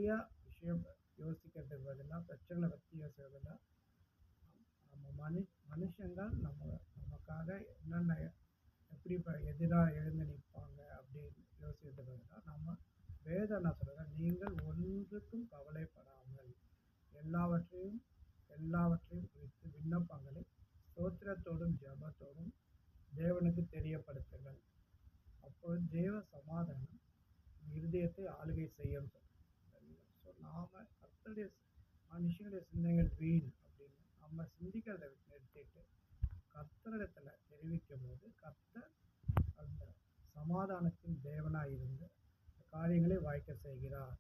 நிறைய விஷயம் யோசிக்கிறதுக்கு பதிலாக, பிரச்சனைகளை பற்றி யோசிக்கிறதுக்கு பதிலா, நம்ம மனுஷங்கள் நமக்காக என்னென்ன எப்படி இப்போ எதிராக எழுந்து நிற்பாங்க அப்படின்னு யோசிக்கிறதுக்கு பதிலாக, நம்ம வேதம் என்ன சொல்லுங்க, நீங்கள் ஒன்றுக்கும் கவலைப்படாமல் எல்லாவற்றையும் எல்லாவற்றையும் குறித்து விண்ணப்பங்களை ஸ்தோத்திரத்தோடும் ஜெபத்தோடும் தேவனுக்கு தெரியப்படுத்துங்கள். அப்பொழுது தேவ சமாதானம் இருதயத்தை ஆளுகை செய்யும். ஸோ நாம கர்த்தருடைய மனுஷனுடைய சிந்தனைகள் வீண் அப்படின்னு நம்ம சிந்திக்கிறதை நிறுத்திட்டு கர்த்தரிடத்துல தெரிவிக்கும் போது கர்த்தர் அந்த சமாதானத்தின் தேவனாய் இருந்து காரியங்களை வாய்க்க செய்கிறார்.